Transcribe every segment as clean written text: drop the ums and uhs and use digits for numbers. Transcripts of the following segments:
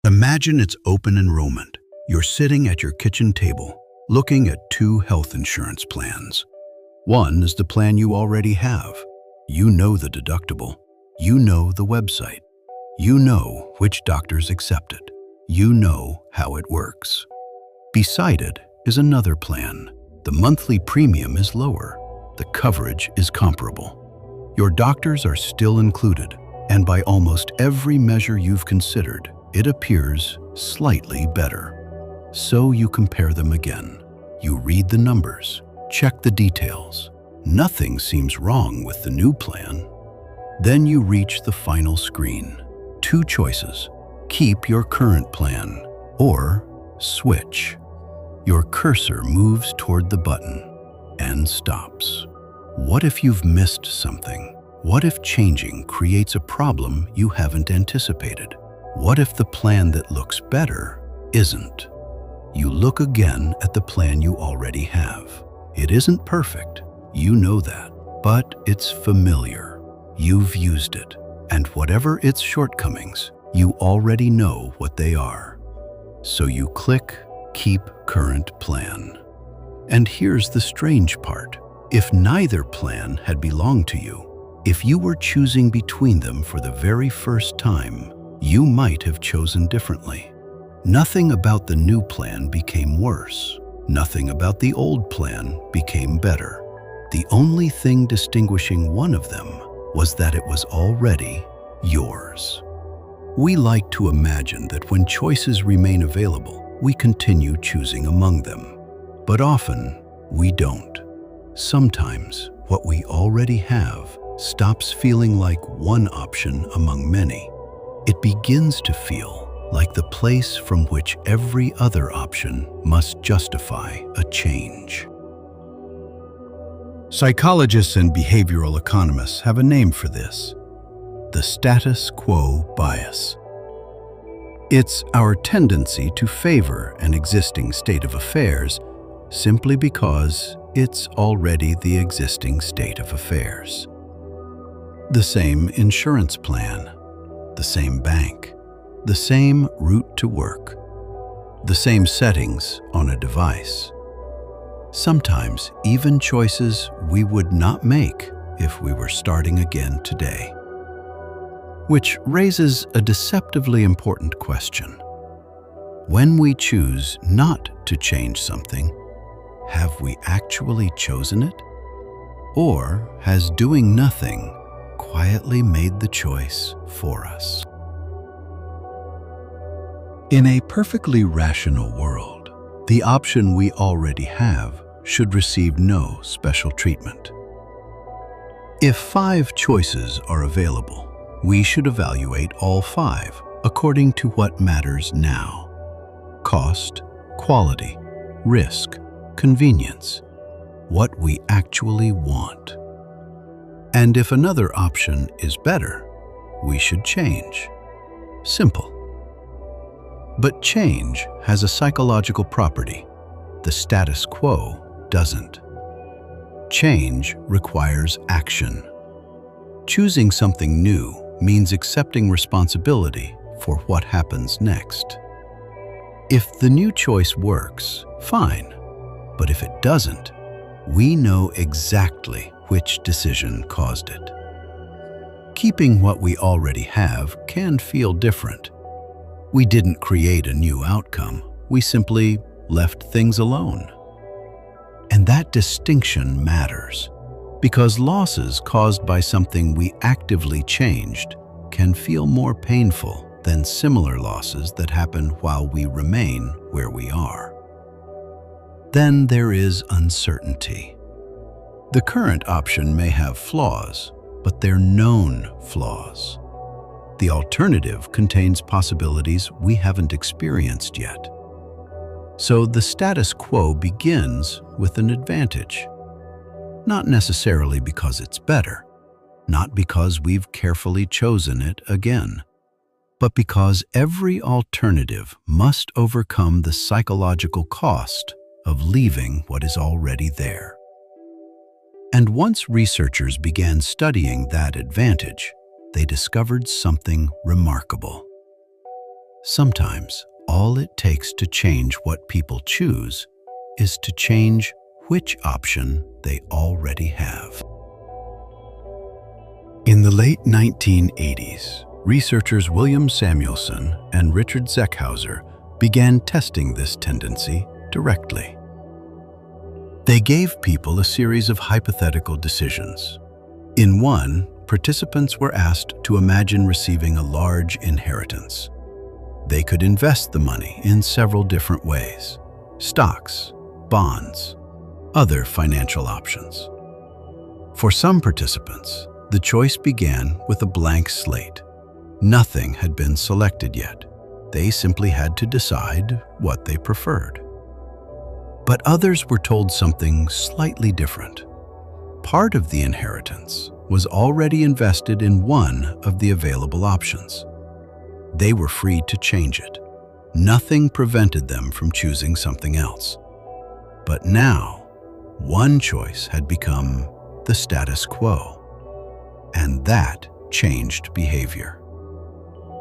Imagine it's open enrollment. You're sitting at your kitchen table, looking at two health insurance plans. One is the plan you already have. You know the deductible. You know the website. You know which doctors accept it. You know how it works. Beside it is another plan. The monthly premium is lower. The coverage is comparable. Your doctors are still included, and by almost every measure you've considered, it appears slightly better. So you compare them again. You read the numbers, check the details. Nothing seems wrong with the new plan. Then you reach the final screen. Two choices: keep your current plan or switch. Your cursor moves toward the button and stops. What if you've missed something? What if changing creates a problem you haven't anticipated? What if the plan that looks better isn't? You look again at the plan you already have. It isn't perfect, you know that, but it's familiar. You've used it, and whatever its shortcomings, you already know what they are. So you click Keep Current Plan. And here's the strange part. If neither plan had belonged to you, if you were choosing between them for the very first time, you might have chosen differently. Nothing about the new plan became worse. Nothing about the old plan became better. The only thing distinguishing one of them was that it was already yours. We like to imagine that when choices remain available, we continue choosing among them. But often, we don't. Sometimes, what we already have stops feeling like one option among many. It begins to feel like the place from which every other option must justify a change. Psychologists and behavioral economists have a name for this: the status quo bias. It's our tendency to favor an existing state of affairs simply because it's already the existing state of affairs. The same insurance plan, the same bank, the same route to work, the same settings on a device. Sometimes even choices we would not make if we were starting again today. Which raises a deceptively important question. When we choose not to change something, have we actually chosen it? Or has doing nothing quietly made the choice for us? In a perfectly rational world, the option we already have should receive no special treatment. If 5 choices are available, we should evaluate all 5 according to what matters now: cost, quality, risk, convenience, what we actually want. And if another option is better, we should change. Simple. But change has a psychological property. The status quo doesn't. Change requires action. Choosing something new means accepting responsibility for what happens next. If the new choice works, fine. But if it doesn't, we know exactly which decision caused it. Keeping what we already have can feel different. We didn't create a new outcome. We simply left things alone. And that distinction matters, because losses caused by something we actively changed can feel more painful than similar losses that happen while we remain where we are. Then there is uncertainty. The current option may have flaws, but they're known flaws. The alternative contains possibilities we haven't experienced yet. So the status quo begins with an advantage. Not necessarily because it's better, not because we've carefully chosen it again, but because every alternative must overcome the psychological cost of leaving what is already there. And once researchers began studying that advantage, they discovered something remarkable. Sometimes, all it takes to change what people choose is to change which option they already have. In the late 1980s, researchers William Samuelson and Richard Zeckhauser began testing this tendency directly. They gave people a series of hypothetical decisions. In one, participants were asked to imagine receiving a large inheritance. They could invest the money in several different ways: stocks, bonds, other financial options. For some participants, the choice began with a blank slate. Nothing had been selected yet. They simply had to decide what they preferred. But others were told something slightly different. Part of the inheritance was already invested in one of the available options. They were free to change it. Nothing prevented them from choosing something else. But now, one choice had become the status quo, and that changed behavior.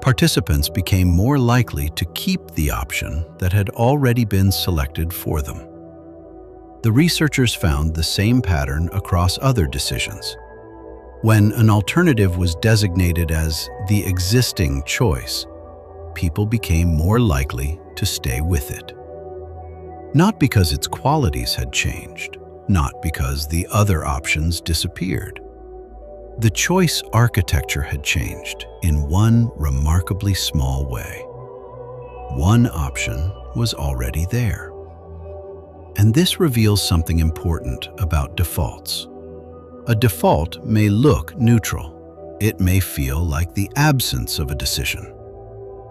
Participants became more likely to keep the option that had already been selected for them. The researchers found the same pattern across other decisions. When an alternative was designated as the existing choice, people became more likely to stay with it. Not because its qualities had changed, not because the other options disappeared. The choice architecture had changed in one remarkably small way. One option was already there. And this reveals something important about defaults. A default may look neutral. It may feel like the absence of a decision.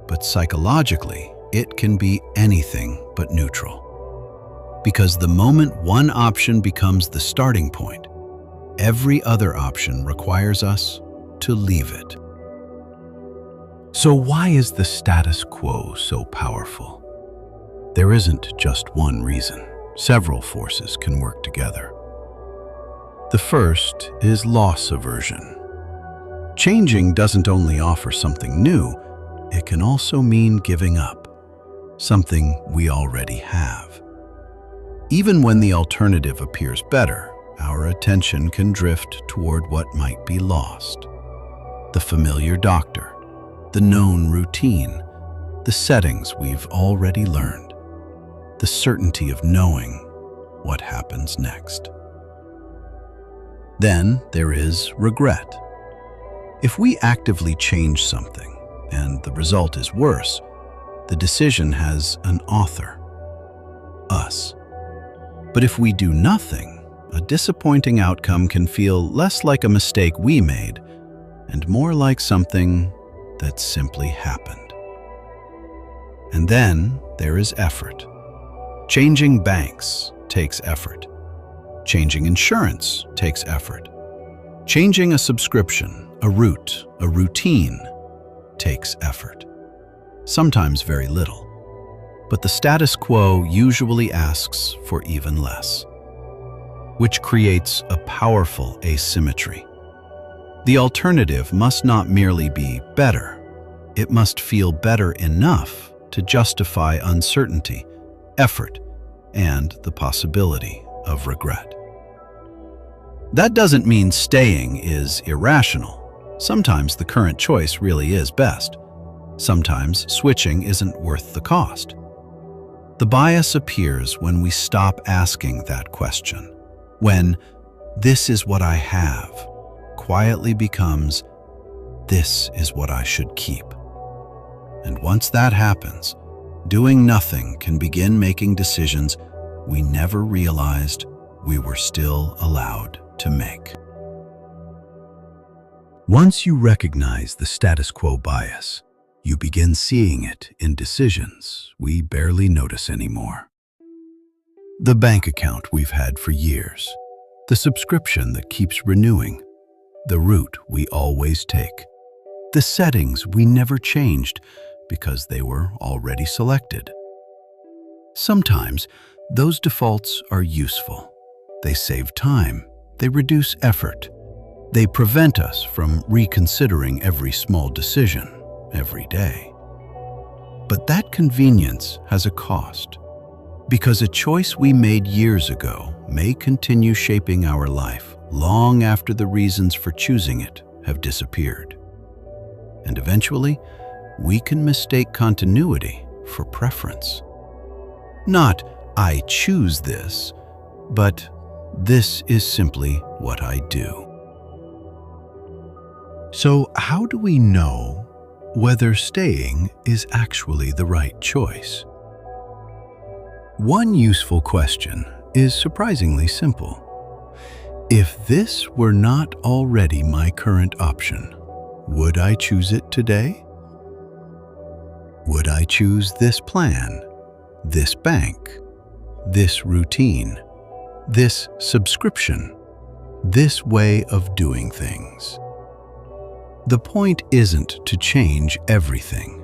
But psychologically, it can be anything but neutral. Because the moment one option becomes the starting point, every other option requires us to leave it. So why is the status quo so powerful? There isn't just one reason. Several forces can work together. The first is loss aversion. Changing doesn't only offer something new, it can also mean giving up, something we already have. Even when the alternative appears better, our attention can drift toward what might be lost. The familiar doctor, the known routine, the settings we've already learned, the certainty of knowing what happens next. Then there is regret. If we actively change something and the result is worse, the decision has an author, us. But if we do nothing, a disappointing outcome can feel less like a mistake we made and more like something that simply happened. And then there is effort. Changing banks takes effort. Changing insurance takes effort. Changing a subscription, a route, a routine takes effort. Sometimes very little. But the status quo usually asks for even less, which creates a powerful asymmetry. The alternative must not merely be better. It must feel better enough to justify uncertainty, effort, and the possibility of regret. That doesn't mean staying is irrational. Sometimes the current choice really is best. Sometimes switching isn't worth the cost. The bias appears when we stop asking that question, when "this is what I have" quietly becomes "this is what I should keep." And once that happens, doing nothing can begin making decisions we never realized we were still allowed to make. Once you recognize the status quo bias, you begin seeing it in decisions we barely notice anymore. The bank account we've had for years, the subscription that keeps renewing, the route we always take, the settings we never changed because they were already selected. Sometimes those defaults are useful. They save time, they reduce effort, they prevent us from reconsidering every small decision every day. But that convenience has a cost, because a choice we made years ago may continue shaping our life long after the reasons for choosing it have disappeared. And eventually, we can mistake continuity for preference. Not, "I choose this," but "this is simply what I do." So, how do we know whether staying is actually the right choice? One useful question is surprisingly simple. If this were not already my current option, would I choose it today? Would I choose this plan, this bank, this routine, this subscription, this way of doing things? The point isn't to change everything.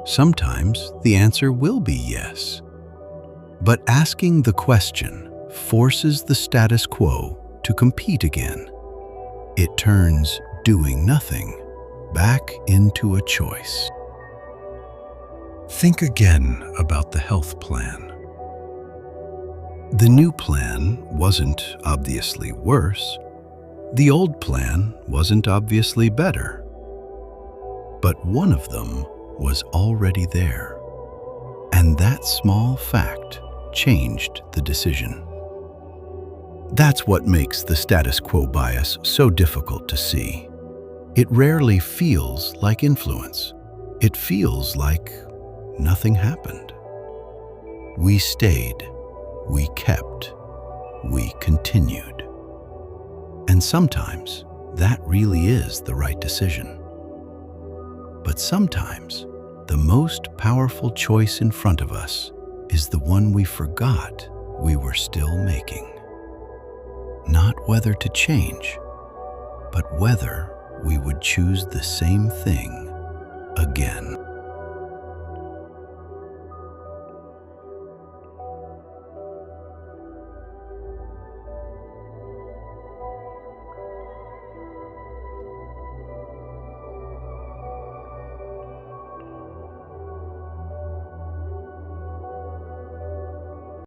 Sometimes the answer will be yes. But asking the question forces the status quo to compete again. It turns doing nothing back into a choice. Think again about the health plan. The new plan wasn't obviously worse. The old plan wasn't obviously better. But one of them was already there. And that small fact changed the decision. That's what makes the status quo bias so difficult to see. It rarely feels like influence. It feels like nothing happened. We stayed, we kept, we continued. And sometimes that really is the right decision. But sometimes the most powerful choice in front of us is the one we forgot we were still making. Not whether to change, but whether we would choose the same thing again.